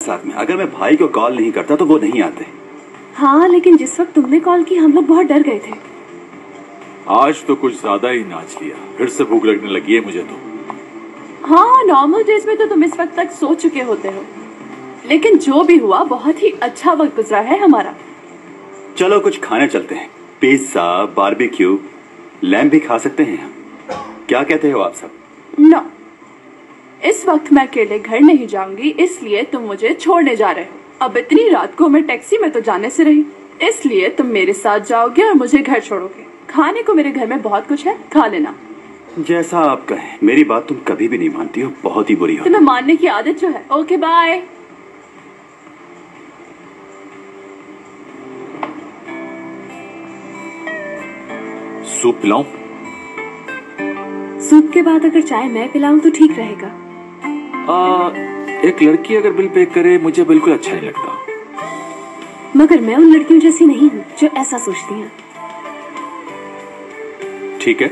साथ में। अगर मैं भाई को कॉल नहीं करता तो वो नहीं आते। हाँ, लेकिन जिस वक्त तुमने कॉल की हम लोग बहुत डर गए थे। आज तो कुछ ज्यादा ही नाच लिया, फिर से भूख लगने लगी है मुझे तो। हाँ, नॉर्मल डेज में तो तुम इस वक्त तक सो चुके होते हो, लेकिन जो भी हुआ बहुत ही अच्छा वक्त गुजरा है हमारा। चलो कुछ खाने चलते हैं। पिज्जा, बारबेक्यू, लैम्ब भी खा सकते हैं। क्या कहते हो आप सब? नो, इस वक्त मैं अकेले घर नहीं जाऊंगी, इसलिए तुम मुझे छोड़ने जा रहे हो। अब इतनी रात को मैं टैक्सी में तो जाने से रही, इसलिए तुम मेरे साथ जाओगे और मुझे घर छोड़ोगे। खाने को मेरे घर में बहुत कुछ है, खा लेना। जैसा आप कहें। मेरी बात तुम कभी भी नहीं मानती हो, बहुत ही बुरी हो। तुम्हें मानने की आदत जो है। Okay bye. सूप पिलाऊं? सूप के बाद अगर चाय मैं पिलाऊं तो ठीक रहेगा। एक लड़की अगर बिल पे करे मुझे बिल्कुल अच्छा नहीं लगता। मगर मैं उन लड़कियों जैसी नहीं हूँ जो ऐसा सोचती हैं। ठीक है।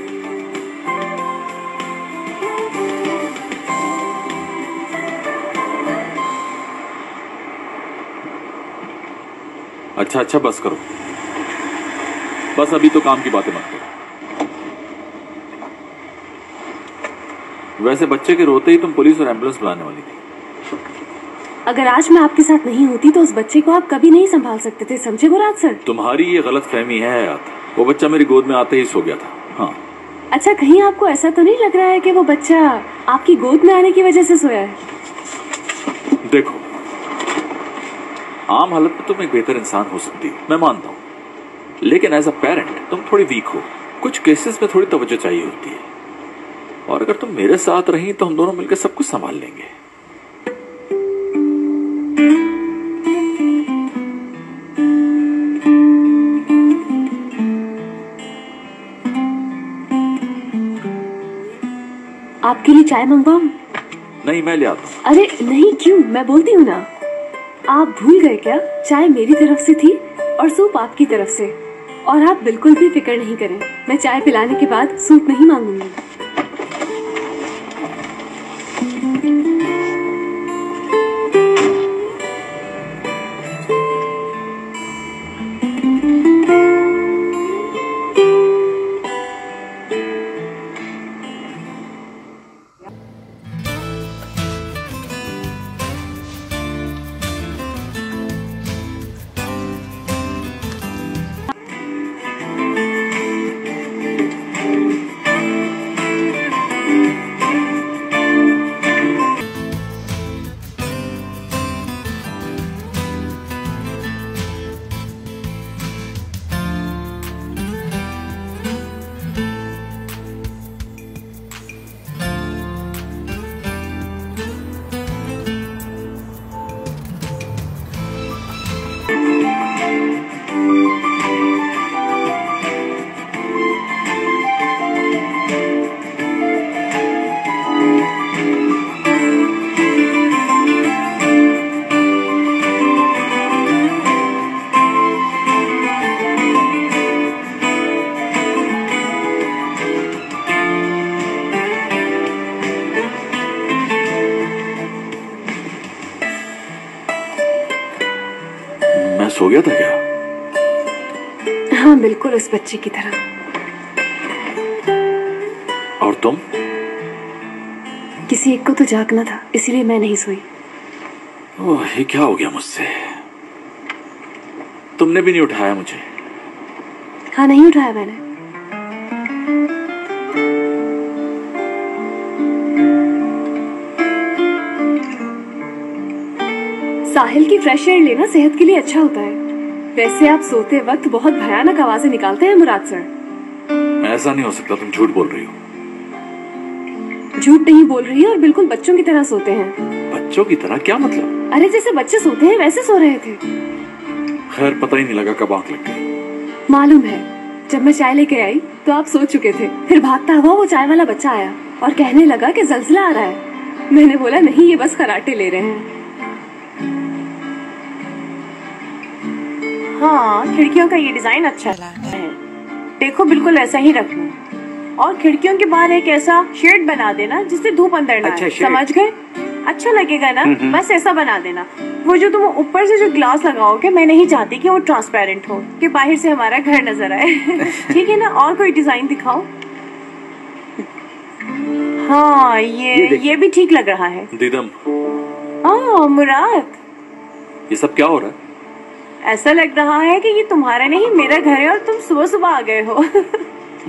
अच्छा बस करो, बस अभी तो काम की बातें मत करो। वैसे बच्चे के रोते ही तुम पुलिस और एम्बुलेंस बुलाने वाली थी। अगर आज मैं आपके साथ नहीं होती तो उस बच्चे को आप कभी नहीं संभाल सकते थे, समझे मुराद सर? तुम्हारी ये गलत फहमी है हयात, वो बच्चा मेरी गोद में आते ही सो गया था। हाँ। अच्छा, कहीं आपको ऐसा तो नहीं लग रहा है कि वो बच्चा आपकी गोद में आने की वजह से सोया है? देखो, आम हालत में तुम एक बेहतर इंसान हो सकती हो, मैं मानता हूँ, लेकिन एज अ पेरेंट तुम थोड़ी वीक हो। कुछ केसेस में थोड़ी तवज्जो चाहिए होती है, और अगर तुम मेरे साथ रही तो हम दोनों मिलकर सब कुछ संभाल लेंगे। आपके लिए चाय मंगवाऊं? नहीं, मैं ले आता हूँ। अरे नहीं, क्यों? मैं बोलती हूँ ना। आप भूल गए क्या? चाय मेरी तरफ से थी और सूप आपकी तरफ से। और आप बिल्कुल भी फिक्र नहीं करें, मैं चाय पिलाने के बाद सूप नहीं मांगूंगी। सो गया था क्या? हाँ, बिल्कुल उस बच्चे की तरह। और तुम? किसी एक को तो जागना था, इसीलिए मैं नहीं सोई। ओह, ये क्या हो गया मुझसे? तुमने भी नहीं उठाया मुझे? हाँ, नहीं उठाया मैंने। साहिल की फ्रेश एयर लेना सेहत के लिए अच्छा होता है। वैसे आप सोते वक्त बहुत भयानक आवाजें निकालते हैं मुराद सर। ऐसा नहीं हो सकता, तुम झूठ बोल रही हो। झूठ नहीं बोल रही है, और बिल्कुल बच्चों की तरह सोते हैं। बच्चों की तरह? क्या मतलब? अरे जैसे बच्चे सोते हैं वैसे सो रहे थे। खैर, पता ही नहीं लगा कब आंख लग गई। मालूम है, जब मैं चाय लेके आई तो आप सो चुके थे। फिर भागता हुआ वो चाय वाला बच्चा आया और कहने लगा कि जल्जला आ रहा है। मैंने बोला नहीं, ये बस खराटे ले रहे हैं। हाँ, खिड़कियों का ये डिजाइन अच्छा है, देखो बिल्कुल ऐसा ही रखना। और खिड़कियों के बाहर एक ऐसा शेड बना देना जिससे धूप अंदर ना आए। समझ गए? अच्छा लगेगा ना? बस ऐसा बना देना। वो जो तुम ऊपर से जो ग्लास लगाओगे, मैं नहीं चाहती कि वो ट्रांसपेरेंट हो, कि बाहर से हमारा घर नजर आए। ठीक है ना? और कोई डिजाइन दिखाओ। हाँ, ये भी ठीक लग रहा है। दीदम, मुराद, ये सब क्या हो रहा है? ऐसा लग रहा है कि ये तुम्हारा नहीं मेरा घर है और तुम सुबह सुबह आ गए हो।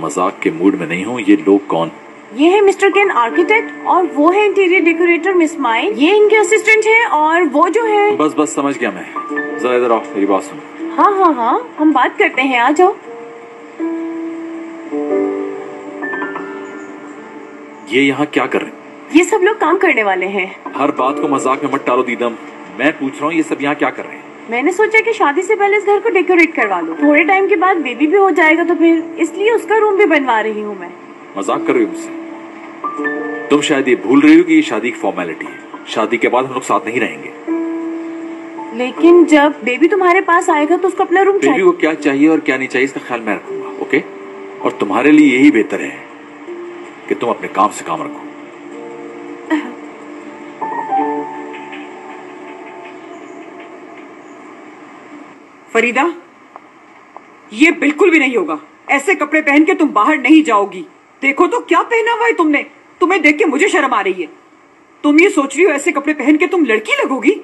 मजाक के मूड में नहीं हूँ। ये लोग कौन? ये है मिस्टर केन आर्किटेक्ट और वो है इंटीरियर डेकोरेटर मिस माइन। ये इनके असिस्टेंट है और वो जो है। बस समझ गया मैं। जरा इधर आओ, मेरी बात सुनो। हाँ, हम बात करते हैं, आ जाओ। ये यहाँ क्या कर रहे हैं? ये सब लोग काम करने वाले हैं। हर बात को मजाक में मत टालो दीदम। मैं पूछ रहा हूँ ये सब यहाँ क्या कर रहे हैं? मैंने सोचा कि शादी से पहले इस घर को डेकोरेट करवा लो, थोड़े टाइम के बाद बेबी भी हो जाएगा तो फिर इसलिए उसका रूम भी बनवा रही हूँ मैं। मजाक कर रही हो मुझसे? तुम शायद ये भूल रही हो कि ये शादी की फॉर्मेलिटी है। शादी के बाद हम लोग साथ नहीं रहेंगे। लेकिन जब बेबी तुम्हारे पास आएगा तो उसको अपना रूम बेबी को क्या चाहिए और क्या नहीं चाहिए इसका ख्याल मैं रखूंगा, ओके? और तुम्हारे लिए यही बेहतर है कि तुम अपने काम से काम रखो। फरीदा, ये बिल्कुल भी नहीं होगा। ऐसे कपड़े पहन के तुम बाहर नहीं जाओगी। देखो तो क्या पहना हुआ है तुमने। तुम्हें देख के मुझे शर्म आ रही है। तुम ये सोच रही हो ऐसे कपड़े पहन के तुम लड़की लगोगी?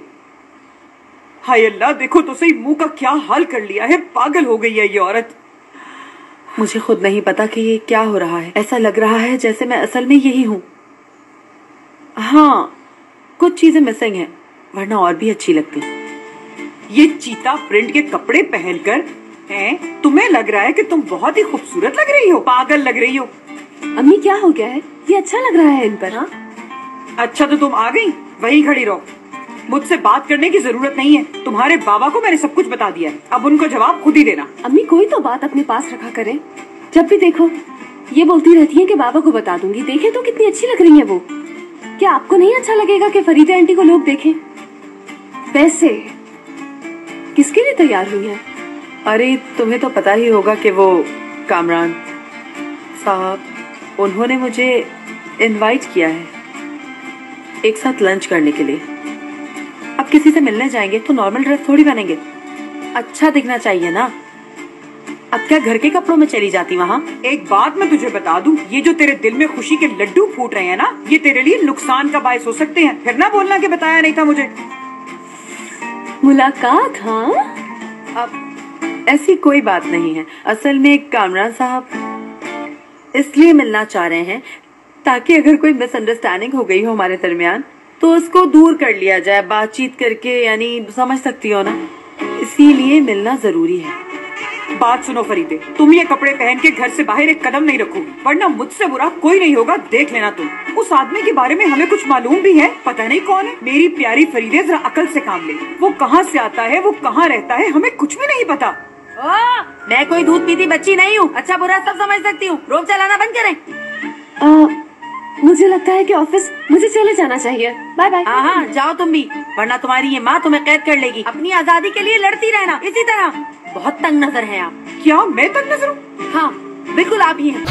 हाय अल्लाह, देखो तो सही मुंह का क्या हाल कर लिया है। पागल हो गई है ये औरत। मुझे खुद नहीं पता कि ये क्या हो रहा है। ऐसा लग रहा है जैसे मैं असल में यही हूँ। हाँ, कुछ चीजें मिसिंग हैं, वरना और भी अच्छी लगती। ये चीता प्रिंट के कपड़े पहनकर हैं, तुम्हें लग रहा है कि तुम बहुत ही खूबसूरत लग रही हो। पागल लग रही हो। अम्मी क्या हो गया है? ये अच्छा लग रहा है इन पर। हाँ, अच्छा तो तुम आ गई, वहीं खड़ी रहो। मुझसे बात करने की जरूरत नहीं है। तुम्हारे बाबा को मैंने सब कुछ बता दिया है, अब उनको जवाब खुद ही देना। अम्मी कोई तो बात अपने पास रखा करें। जब भी देखो ये बोलती रहती है कि बाबा को बता दूंगी। देखे तो कितनी अच्छी लग रही है वो। क्या आपको नहीं अच्छा लगेगा कि फरीदा आंटी को लोग देखें? वैसे किसके लिए तैयार हुई है? अरे तुम्हें तो पता ही होगा कि वो कामरान साहब, उन्होंने मुझे इनवाइट किया है एक साथ लंच करने के लिए। अब किसी से मिलने जाएंगे तो नॉर्मल ड्रेस थोड़ी पहनेंगे, अच्छा दिखना चाहिए ना। अब क्या घर के कपड़ों में चली जाती वहाँ? एक बात मैं तुझे बता दूं, ये जो तेरे दिल में खुशी के लड्डू फूट रहे हैं ना, ये तेरे लिए नुकसान का बायस हो सकते हैं। फिर ना बोलना कि बताया नहीं था मुझे। मुलाकात? हाँ, अब ऐसी कोई बात नहीं है। असल में कामरान साहब इसलिए मिलना चाह रहे हैं ताकि अगर कोई मिसअंडरस्टैंडिंग हो गई हो हमारे दरमियान तो उसको दूर कर लिया जाए बातचीत करके, यानी समझ सकती हो ना, इसीलिए मिलना जरूरी है। बात सुनो फरीदे, तुम ये कपड़े पहन के घर से बाहर एक कदम नहीं रखोगी, वरना मुझसे बुरा कोई नहीं होगा। देख लेना तुम। उस आदमी के बारे में हमें कुछ मालूम भी है, पता नहीं कौन है। मेरी प्यारी फरीदे, जरा अकल से काम ले। वो कहाँ से आता है, वो कहाँ रहता है, हमें कुछ भी नहीं पता। मैं कोई दूध पीती बच्ची नहीं हूँ, अच्छा बुरा सब समझ सकती हूँ। रोब चलाना बंद करें। मुझे लगता है कि ऑफिस मुझे चले जाना चाहिए। Bye bye. हाँ, जाओ तुम भी, वरना तुम्हारी ये माँ तुम्हें कैद कर लेगी। अपनी आजादी के लिए लड़ती रहना इसी तरह। बहुत तंग नजर है आप। क्या मैं तंग नजर हूँ? हाँ, बिल्कुल आप ही हैं।